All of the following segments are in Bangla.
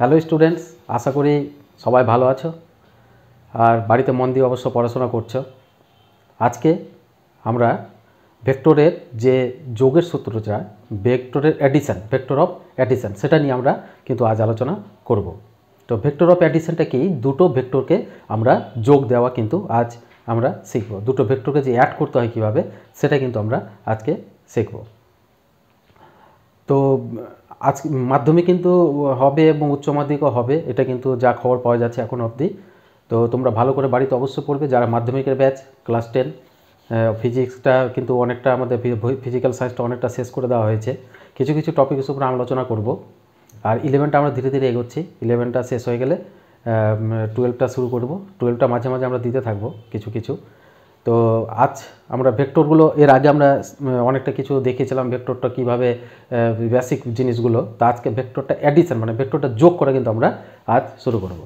হ্যালো স্টুডেন্টস, আশা করি সবাই ভালো আছো আর বাড়িতে মন দিয়ে অবশ্য পড়াশোনা করছো। আজকে আমরা ভেক্টরের যে যোগের সূত্রটা, ভেক্টর অফ অ্যাডিশন সেটা নিয়ে আমরা কিন্তু আজ আলোচনা করব। তো ভেক্টর অফ অ্যাডিশনটা কি? দুটো ভেক্টরকে আমরা যোগ দেওয়া কিন্তু আজ আমরা শিখব। দুটো ভেক্টরকে যে অ্যাড করতে হয় কীভাবে সেটা কিন্তু আমরা আজকে শিখব। তো আজ মাধ্যমিক কিন্তু হবে এবং উচ্চ মাধ্যমিকও হবে, এটা কিন্তু যা খবর পাওয়া যাচ্ছে এখন অবধি। তো তোমরা ভালো করে বাড়িতে অবশ্যই পড়বে। যারা মাধ্যমিকের ব্যাচ ক্লাস 10, ফিজিক্সটা কিন্তু অনেকটা আমাদের ফিজিক্যাল সায়েন্সটা অনেকটা শেষ করে দেওয়া হয়েছে। কিছু কিছু টপিকের উপর আলোচনা করব। আর 11টা আমরা ধীরে ধীরে এগোচ্ছি। 11টা শেষ হয়ে গেলে 12টা শুরু করব। 12টা মাঝে মাঝে আমরা দিতে থাকবো কিছু কিছু। তো আজ আমরা ভেক্টরগুলো, এর আগে আমরা অনেকটা কিছু দেখিয়েছিলাম ভেক্টরটা কীভাবে, বেসিক জিনিসগুলো। তো আজকে ভেক্টরটা অ্যাডিশন মানে ভেক্টরটা যোগ করে কিন্তু আমরা আজ শুরু করব।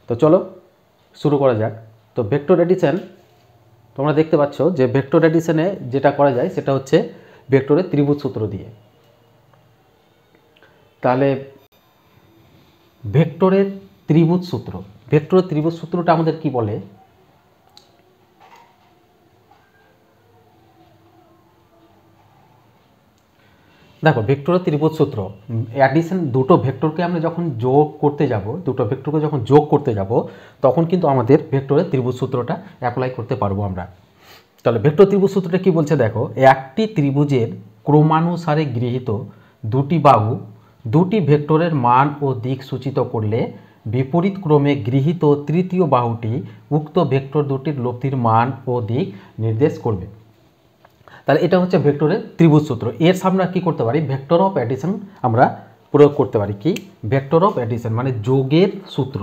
তো চলো শুরু করা যাক। তো ভেক্টর অ্যাডিশন তোমরা দেখতে পাচ্ছ যে ভেক্টর অ্যাডিশনে যেটা করা যায় সেটা হচ্ছে ভেক্টরের ত্রিভুজ সূত্র দিয়ে। তাহলে ভেক্টরের ত্রিভুজ সূত্রটা আমাদের কি বলে? দেখো, ভেক্টরের ত্রিভুজ সূত্র অ্যাডিশন, দুটো ভেক্টরকে আমরা যখন যোগ করতে যাব তখন কিন্তু আমাদের ভেক্টরের ত্রিভুজ সূত্রটা অ্যাপ্লাই করতে পারবো আমরা। তাহলে ভেক্টর ত্রিভুজ সূত্রটা কি বলছে দেখো, একটি ত্রিভুজের ক্রমানুসারে গৃহীত দুটি বাহু দুটি ভেক্টরের মান ও দিক সূচিত করলে বিপরীত ক্রমে গৃহীত তৃতীয় বাহুটি উক্ত ভেক্টর দুটির লব্ধির মান ও দিক নির্দেশ করবে। তাহলে এটা হচ্ছে ভেক্টরের ত্রিভুজ সূত্র। এর সামনে কি করতে পারি? ভেক্টর অফ অ্যাডিশন আমরা প্রয়োগ করতে পারি। কি? ভেক্টর অফ অ্যাডিশন মানে যোগের সূত্র।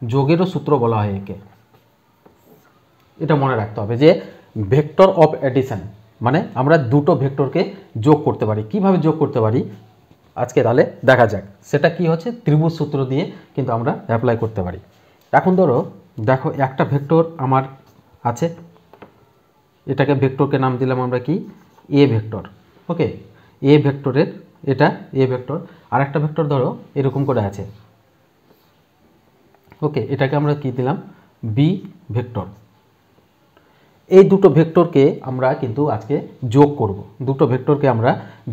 যোগেরও সূত্র বলা হয় একে। এটা মনে রাখতে হবে যে ভেক্টর অফ অ্যাডিশন মানে আমরা দুটো ভেক্টরকে যোগ করতে পারি। কিভাবে যোগ করতে পারি আজকে তাহলে দেখা যাক। সেটা কি হচ্ছে? ত্রিভুজ সূত্র দিয়ে কিন্তু আমরা অ্যাপ্লাই করতে পারি। এখন দেখো একটা ভেক্টর আমার আছে, এটাকে ভেক্টরকে নাম দিলাম আমরা কি? এ ভেক্টর। ওকে, এ ভেক্টরের এটা এ ভেক্টর। আর একটা ভেক্টর ধরো এরকম করে আছে। ওকে, এটাকে আমরা কি দিলাম? B vector. এই দুটো ভেক্টরকে আমরা কিন্তু আজকে যোগ করব। দুটো ভেক্টরকে আমরা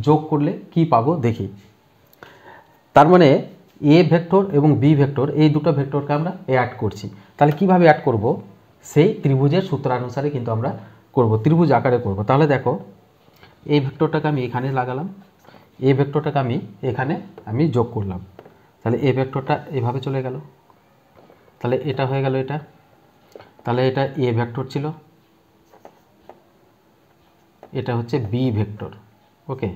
যোগ করলে কি পাবো দেখি। তার মানে এ ভেক্টর এবং বি ভেক্টর এই দুটো ভেক্টরকে আমরা অ্যাড করছি। তাহলে কিভাবে অ্যাড করব? সেই ত্রিভুজের সূত্রানুসারে কিন্তু আমরা করব, ত্রিভুজ আকারে করব। তাহলে দেখো, এই ভেক্টরটাকে আমি এখানে লাগালাম, এই ভেক্টরটাকে আমি এখানে যোগ করলাম। তাহলে এই ভেক্টরটা এভাবে চলে গেল। তাহলে এটা হয়ে গেল এটা। তাহলে এটা এ ভেক্টর ছিল, এটা হচ্ছে বি ভেক্টর। ওকে,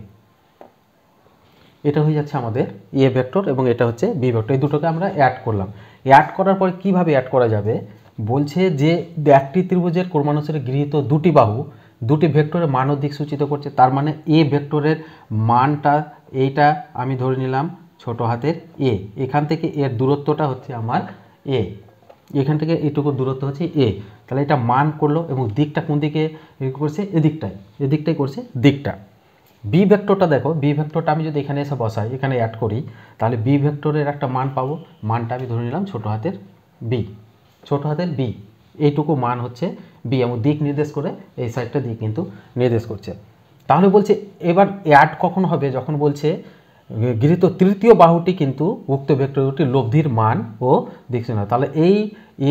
এটা হয়ে যাচ্ছে আমাদের এ ভেক্টর এবং এটা হচ্ছে বি ভেক্টর। এই দুটোকে আমরা অ্যাড করলাম। অ্যাড করার পরে কিভাবে অ্যাড করা যাবে? বলছে যে একটি ত্রিভুজের ক্রমানুসারে গৃহীত দুটি বাহু দুটি ভেক্টরের মান ও দিক সূচিত করছে। তার মানে এ ভেক্টরের মানটা এইটা আমি ধরে নিলাম ছোট হাতের এ। এখান থেকে এর দূরত্বটা হচ্ছে আমার এ, এখান থেকে এইটুকু দূরত্ব হচ্ছে এ। তাহলে এটা মান করলো এবং দিকটা কোন দিকে করছে? এদিকটাই করছে দিকটা। বি ভেক্টরটা দেখো, বি ভেক্টরটা আমি যদি এখানে এসে বসাই, এখানে অ্যাড করি, তাহলে বি ভেক্টরের একটা মান পাবো। মানটা আমি ধরে নিলাম ছোট হাতের বি। এইটুকু মান হচ্ছে বি এবং দিক নির্দেশ করে এই সাইডটা দিক কিন্তু নির্দেশ করছে। তাহলে বলছে এবার অ্যাড কখন হবে? যখন বলছে গৃহীত তৃতীয় বাহুটি কিন্তু উক্ত ভেক্টর দুটির লব্ধির মান ও দিক সূচনা। তাহলে এই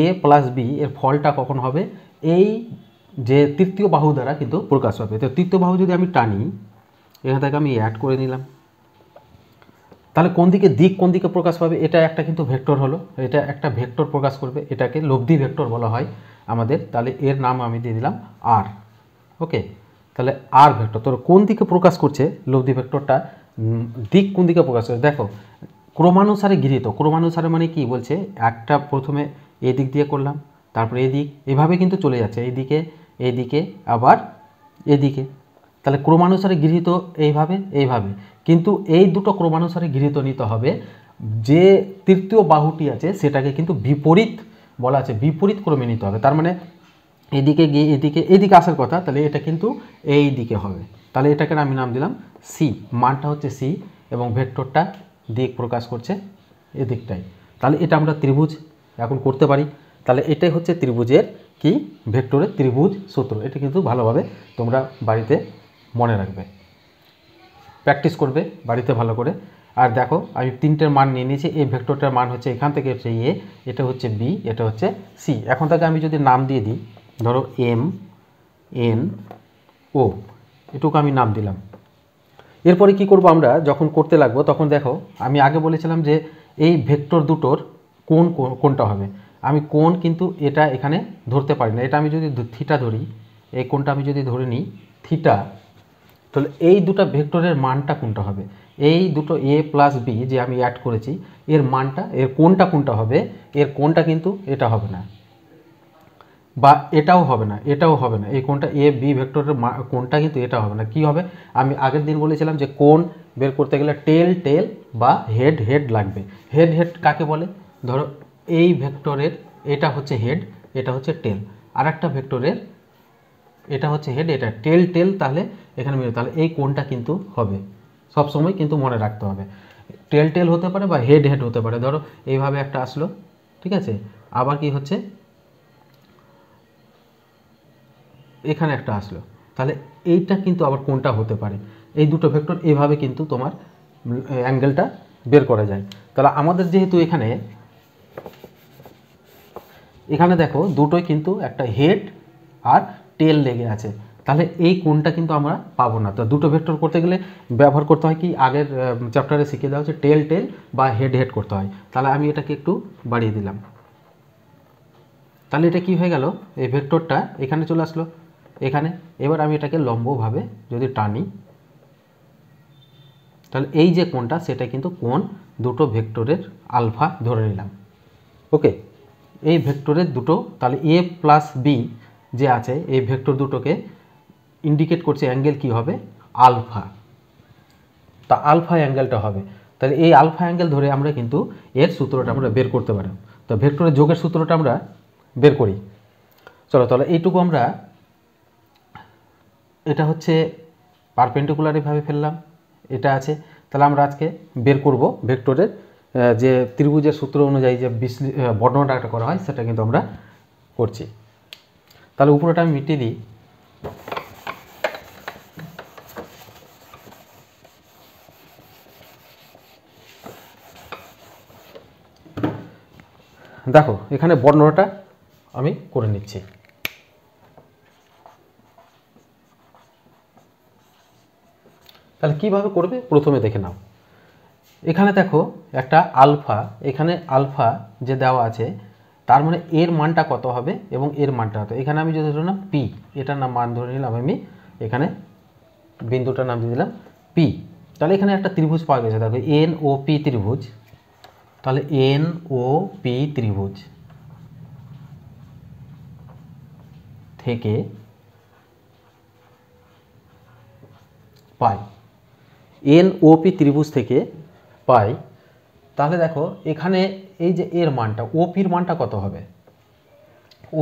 এ প্লাস বি এর ফলটা কখন হবে? এই যে তৃতীয় বাহু দ্বারা কিন্তু প্রকাশ পাবে। তো তৃতীয় বাহু যদি আমি টানি, এখান থেকে আমি অ্যাড করে নিলাম, তাহলে কোন দিকে প্রকাশ পাবে? এটা একটা কিন্তু ভেক্টর হলো, এটা একটা ভেক্টর প্রকাশ করবে, এটাকে লব্ধি ভেক্টর বলা হয় আমাদের। তাহলে এর নাম আমি দিয়ে দিলাম আর। ওকে, তাহলে আর ভেক্টর তোর কোন দিকে প্রকাশ করছে? লব্ধি ভেক্টরটা দিক কোন দিকে প্রকাশ করছে? দেখো, ক্রমানুসারে গৃহীত। ক্রমানুসারে মানে কি বলছে? একটা প্রথমে এই দিক দিয়ে করলাম, তারপরে এদিক, এভাবে কিন্তু চলে যাচ্ছে এইদিকে আবার এদিকে। তাহলে ক্রমানুসারে গৃহীত এইভাবে, কিন্তু এই দুটো ক্রমানুসারে গৃহীত নিতে হবে। যে তৃতীয় বাহুটি আছে সেটাকে কিন্তু বিপরীত বলা আছে, বিপরীত ক্রমে নিতে হবে। তার মানে এদিকে গিয়ে এদিকে আসার কথা, তাহলে এটা কিন্তু এই দিকে হবে। তাহলে এটাকে আমি নাম দিলাম সি, মানটা হচ্ছে সি। এবং ভেক্টরটা দিক প্রকাশ করছে এদিকটাই। তাহলে এটা আমরা ত্রিভুজ এখন করতে পারি। তাহলে এটাই হচ্ছে ত্রিভুজের কি ভেক্টরের ত্রিভুজ সূত্র। এটা কিন্তু ভালোভাবে তোমরা বাড়িতে মনে রাখবে, প্র্যাকটিস করবে বাড়িতে ভালো করে। আর দেখো আমি তিনটের মান নিয়ে নিয়েছি। এই ভেক্টরটার মান হচ্ছে এখান থেকে হচ্ছে এ, এটা হচ্ছে বি, এটা হচ্ছে সি। এখন থেকে আমি যদি নাম দিয়ে দিই, ধরো এম এন ও, এটুকু আমি নাম দিলাম। এরপরে কি করব আমরা যখন করতে লাগবো তখন দেখো আমি আগে বলেছিলাম যে এই ভেক্টর দুটোর কোণ কোনটা হবে। আমি কোণ কিন্তু এটা এখানে ধরতে পারি না। এটা আমি যদি থিটা ধরি, এই কোণটা আমি যদি ধরে নিই থিটা, তাহলে এই দুটো ভেক্টরের মানটা কোনটা হবে, এই দুটো এ প্লাস বি যে আমি অ্যাড করেছি এর মানটা, এর কোনটা কোনটা হবে, এর কোনটা কিন্তু এটা হবে না, বা এটাও হবে না, এটাও হবে না। এই কোনটা এ বি ভেক্টরের কোনটা কিন্তু এটা হবে না। কি হবে, আমি আগের দিন বলেছিলাম যে কোণ বের করতে গেলে টেল টেল বা হেড হেড লাগবে। হেড হেড কাকে বলে, ধরো এই ভেক্টরের এটা হচ্ছে হেড, এটা হচ্ছে টেল, আর একটা ভেক্টরের এটা হচ্ছে হেড, এটা টেল টেল, তাহলে এখানে মিলে, তাহলে এই কোণটা কিন্তু হবে। সব সময় কিন্তু মনে রাখতে হবে, টেল টেল হতে পারে বা হেড হেড হতে পারে। ধরো এইভাবে একটা আসলো, ঠিক আছে, আবার কি হচ্ছে এখানে একটা আসলো, তাহলে এইটা কিন্তু আবার কোনটা হতে পারে। এই দুটো ভেক্টর এইভাবে কিন্তু তোমার অ্যাঙ্গেলটা বের করা যায়। তাহলে আমাদের যেহেতু এখানে এখানে দেখো দুটোই কিন্তু একটা হেড আর টেল লেগে আছে, তাহলে এই কোণটা কিন্তু আমরা পাবো না। তো দুটো ভেক্টর করতে গেলে ব্যবহার করতে হয় কি, আগের চ্যাপ্টারে শিখিয়ে দেওয়া হচ্ছে টেল টেল বা হেড হেড করতে হয়। তাহলে আমি এটাকে একটু বাড়িয়ে দিলাম, তাহলে এটা কি হয়ে গেল, এই ভেক্টরটা এখানে চলে আসলো এখানে। এবার আমি এটাকে লম্বভাবে যদি টানি, তাহলে এই যে কোণটা সেটা কিন্তু কোণ দুটো ভেক্টরের আলফা ধরে নিলাম। ওকে, এই ভেক্টরের দুটো, তাহলে এ প্লাস বি যে আছে এই ভেক্টর দুটোকে ইন্ডিকেট করছে অ্যাঙ্গেল কি হবে, আলফা। তা আলফা অ্যাঙ্গেলটা হবে, তাহলে এই আলফা অ্যাঙ্গেল ধরে আমরা কিন্তু এর সূত্রটা আমরা বের করতে পারি। তো ভেক্টরের যোগের সূত্রটা আমরা বের করি। চলো, তাহলে এইটুকু আমরা, এটা হচ্ছে পারপেন্ডিকুলারিভাবে ফেললাম, এটা আছে। তাহলে আমরা আজকে বের করব ভেক্টরের যে ত্রিভুজের সূত্র অনুযায়ী যে বর্ণনাটা করা হয় সেটা কিন্তু আমরা করছি। তাহলে উপরেটা আমি মিটিয়ে দিই। দেখো এখানে বর্ণনাটা আমি করে নিচ্ছি। তাহলে কিভাবে করবে প্রথমে দেখে নাও। এখানে দেখো একটা আলফা, এখানে আলফা যে দেওয়া আছে তার মানে এর মানটা কত হবে এবং এর মানটা কত। এখানে আমি যদি ধরলাম পি, এটার নাম মান ধরে নিলাম আমি, এখানে বিন্দুটার নাম দিয়ে দিলাম পি। তাহলে এখানে একটা ত্রিভুজ পাওয়া গেছে, দেখো এন ও পি ত্রিভুজ। তাহলে এন ও পি ত্রিভুজ থেকে পাই, এন ও পি ত্রিভুজ থেকে পাই। তাহলে দেখো এখানে এই যে এর মানটা, ওপির মানটা কত হবে,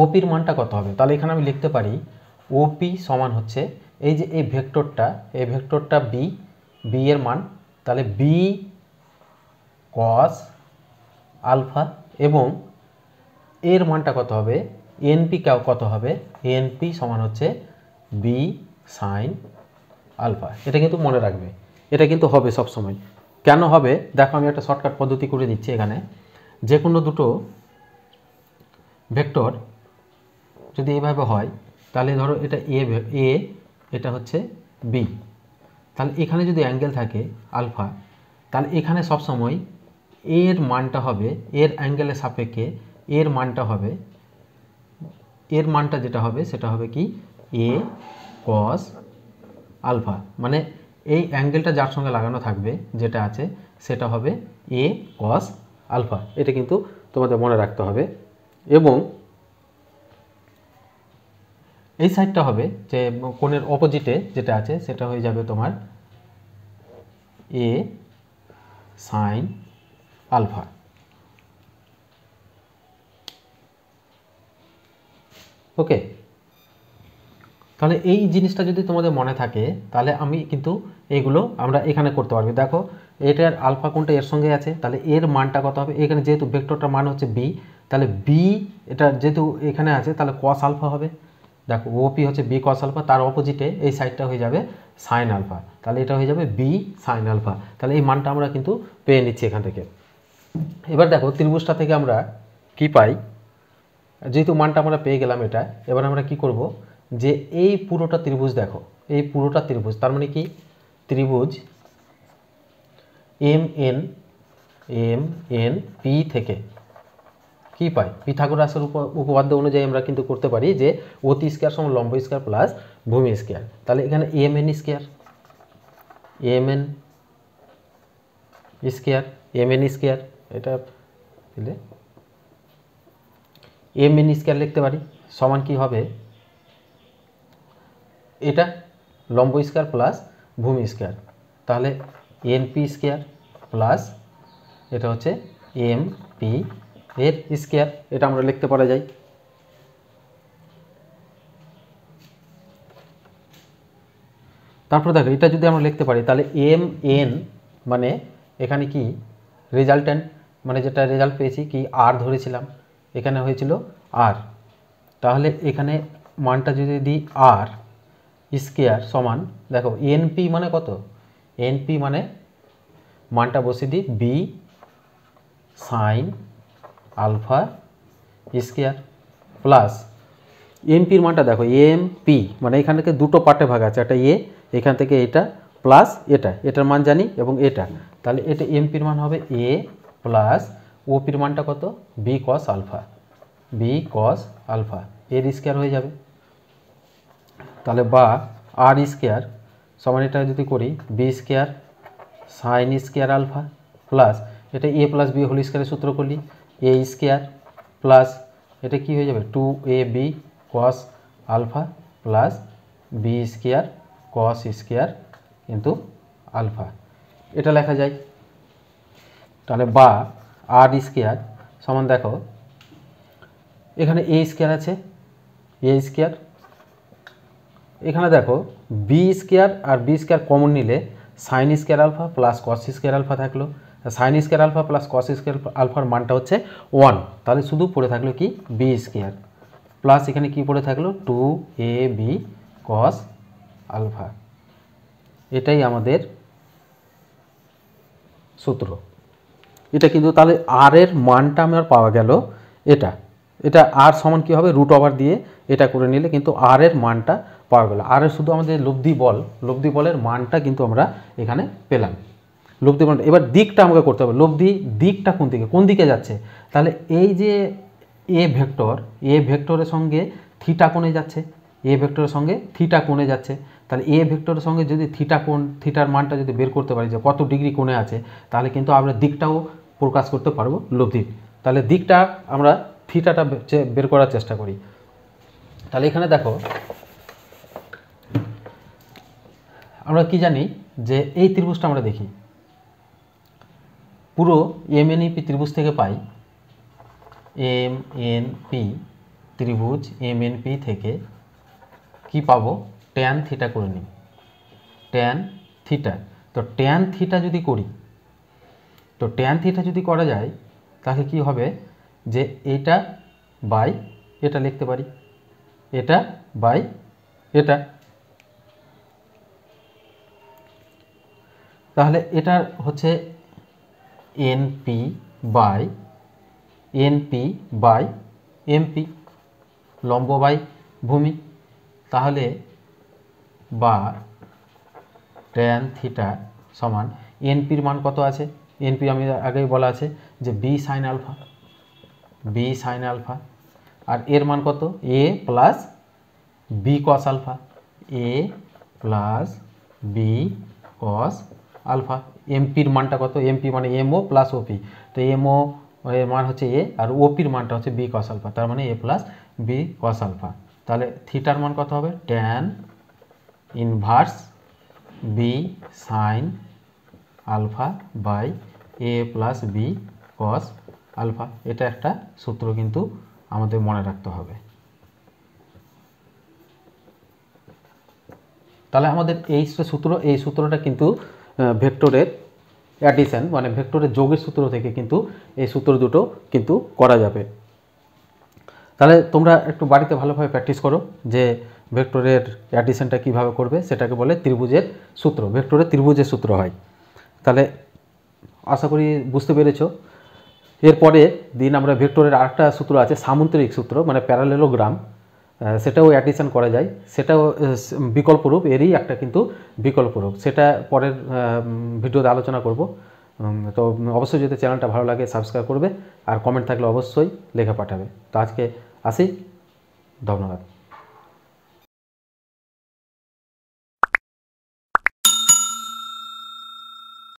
ওপির মানটা কত হবে। তাহলে এখানে আমি লিখতে পারি ওপি সমান হচ্ছে এই যে এই ভেক্টরটা, এই ভেক্টরটা বি, বি এর মান, তাহলে বি কস আলফা, এবং এর মানটা কত হবে, এনপি কত হবে, এনপি সমান হচ্ছে বি সাইন আলফা। এটা কিন্তু মনে রাখবে, এটা কিন্তু হবে সব সময়। কেন হবে দেখো, আমি একটা শর্টকাট পদ্ধতি করে দিচ্ছি। এখানে যে কোনো দুটো ভেক্টর যদি এইভাবে হয়, তাহলে ধরো এটা এ, এটা হচ্ছে বি, তাহলে এখানে যদি অ্যাঙ্গেল থাকে আলফা, তাহলে এখানে সব সময় এর মানটা হবে, এর অ্যাঙ্গেলের সাপেক্ষে এর মানটা হবে, এর মানটা যেটা হবে সেটা হবে কি এ কস আলফা, মানে এই অ্যাঙ্গেলটা যার সঙ্গে লাগানো থাকবে যেটা আছে সেটা হবে এ কস আলফা। এটা কিন্তু তোমাদের মনে রাখতে হবে। এবং এই সাইডটা হবে যে কোণের অপোজিটে যেটা আছে সেটা হয়ে যাবে তোমার এ সাইন আলফা। ওকে, তাহলে এই জিনিসটা যদি তোমাদের মনে থাকে তাহলে আমি কিন্তু এইগুলো আমরা এখানে করতে পারবো। দেখো এটার আলফা কোনটা এর সঙ্গে আছে, তাহলে এর মানটা কত হবে, এখানে যেহেতু ভেক্টরটার মান হচ্ছে বি, তাহলে বি এটা যেহেতু এখানে আছে তাহলে কস আলফা হবে। দেখো ওপি হচ্ছে বি কস আলফা, তার অপোজিটে এই সাইডটা হয়ে যাবে সাইন আলফা, তাহলে এটা হয়ে যাবে বি সাইন আলফা। তাহলে এই মানটা আমরা কিন্তু পেয়ে নিচ্ছি এখান থেকে। এবার দেখো ত্রিভুজটা থেকে আমরা কি পাই, যেহেতু মানটা আমরা পেয়ে গেলাম এটা, এবার আমরা কি করব, যে এই পুরোটা ত্রিভুজ দেখো, এই পুরোটা ত্রিভুজ, তার মানে কি ত্রিভুজ এম এন পি থেকে কি পাই, পিথাগোরাসের উপপাদ্য অনুযায়ী আমরা কিন্তু করতে পারি যে অতি স্কয়ার সমান লম্ব স্কয়ার প্লাস ভূমি স্কয়ার। তাহলে এখানে এম এন স্কয়ার এটা দিলে এম এন স্কয়ার লিখতে পারি, সমান কি হবে, এটা লম্ব স্কয়ার প্লাস ভূমি স্কয়ার, তাহলে এন পি স্কয়ার প্লাস এটা হচ্ছে এম পি এর স্কয়ার, এটা আমরা লিখতে পারা যায়। তারপর দেখো এটা যদি আমরা লিখতে পারি তাহলে এম এন মানে এখানে কি রেজাল্ট্যান্ট, মানে যেটা রেজাল্ট পেয়েছি কি আর ধরেছিলাম, এখানে হয়েছিল আর, তাহলে এখানে মানটা যদি দিই আর স্কয়ার সমান, দেখো এনপি মানে কত, এনপি মানে মানটা বসিয়ে দিই B sine alpha square plus এমপির মানটা দেখো এমপি মানে এখান থেকে দুটো পার্টে ভাগ আছে, একটা এ এখান থেকে এটা প্লাস এটার মান জানি এবং এটা, তাহলে এটা এমপির মান হবে এ প্লাস ওপির মানটা কত বি কস আলফা এর স্কয়ার হয়ে যাবে। তাহলে বা আর স্কয়ার সমান এটা যদি করি b square sine square alpha plus এটা এ প্লাস বি হোল স্কয়ারের সূত্র করলি এ স্কয়ার প্লাস এটা কি হয়ে যাবে 2ab cos alpha plus b square cos square কিন্তু আলফা, এটা লেখা যায়। তাহলে বা আর স্কয়ার সমান দেখো এখানে এ স্কয়ার আছে, এ স্কয়ার এখানে দেখো বি স্কয়ার আর বি স্কয়ার কমন নিলে sine square alpha plus cos square alpha থাকলো, sine square alpha plus cos square আলফার মানটা হচ্ছে 1, তাহলে শুধু পড়ে থাকলো কি বি স্কয়ার প্লাস এখানে কি পড়ে থাকলো 2ab cos আলফা, এটাই আমাদের সূত্র। এটা কিন্তু তাহলে আর এর মানটা আমার পাওয়া গেল, এটা আর সমান কি হবে রুট ওভার দিয়ে এটা করে নিলে কিন্তু আর এর মানটা পাওয়া গেল। আর এর শুধু আমাদের লব্ধি বলের মানটা কিন্তু আমরা এখানে পেলাম, লব্ধি বল। এবার দিকটা আমাকে করতে হবে, দিকটা কোন দিকে যাচ্ছে, তাহলে এই যে এ ভেক্টরের সঙ্গে থিটা কোণে যাচ্ছে, তাহলে এ ভেক্টরের সঙ্গে যদি থিটার মানটা যদি বের করতে পারি যে কত ডিগ্রি কোণে আছে, তাহলে কিন্তু আমরা দিকটাও প্রকাশ করতে পারবো লব্ধির। তাহলে দিকটা আমরা থিটাটা বের করার চেষ্টা করি। তাহলে এখানে দেখো আমরা কি জানি যে এই ত্রিভুজটা আমরা দেখি, পুরো এমএনপি ত্রিভুজ থেকে পাই এমএনপি ত্রিভুজ এমএনপি থেকে কি পাবো ট্যান থিটা করে নিই, ট্যান থিটা। তো ট্যান থিটা যদি করি, তো ট্যান থিটা যদি করা যায় তাহলে কি হবে যে এটা বাই এটা লিখতে পারি, এটা বাই এটা, তাহলে এটা হচ্ছে এনপি বাই এমপি লম্ব বাই ভূমি, তাহলে বা ট্যান থিটা সমান এনপির মান কত আছে, এনপি আমি আগেই বলা আছে যে বি সাইন আলফা আর এর মান কত এ প্লাস বি কস আলফা, এ প্লাস বি কস আলফা। এমপির মানটা কত, এমপি মানে এমও প্লাস ওপি, তো এমও এর মান হচ্ছে এ আর ওপির মানটা হচ্ছে বি কস আলফা, তার মানে a plus b cos alpha. তাহলে থিটার মান কত হবে tan inverse b sine alpha by a plus b cos alpha. এটা একটা সূত্র কিন্তু আমাদের মনে রাখতে হবে। তাহলে আমাদের এই সূত্রটা কিন্তু ভেক্টরের অ্যাডিশন মানে ভেক্টরের যোগের সূত্র থেকে কিন্তু এই সূত্র দুটো কিন্তু করা যাবে। তাহলে তোমরা একটু বাড়িতে ভালোভাবে প্র্যাকটিস করো যে ভেক্টরের অ্যাডিশনটা কীভাবে করবে, সেটাকে বলে ত্রিভুজের সূত্র, ভেক্টরের ত্রিভুজের সূত্র হয়। তাহলে আশা করি বুঝতে পেরেছো। এরপরে দিন আমরা ভেক্টরের আরেকটা সূত্র আছে সামুদ্রিক সূত্র মানে প্যারালেলোগ্রাম, সেটাও অ্যাডিশন করা যায়, সেটাও বিকল্পরূপ, এরই একটা কিন্তু বিকল্পরূপ, সেটা পরের ভিডিওতে আলোচনা করব। তো অবশ্যই যদি চ্যানেলটা ভালো লাগে সাবস্ক্রাইব করবে, আর কমেন্ট থাকলে অবশ্যই লেখা পাঠাবে। তো আজকে আসি, ধন্যবাদ।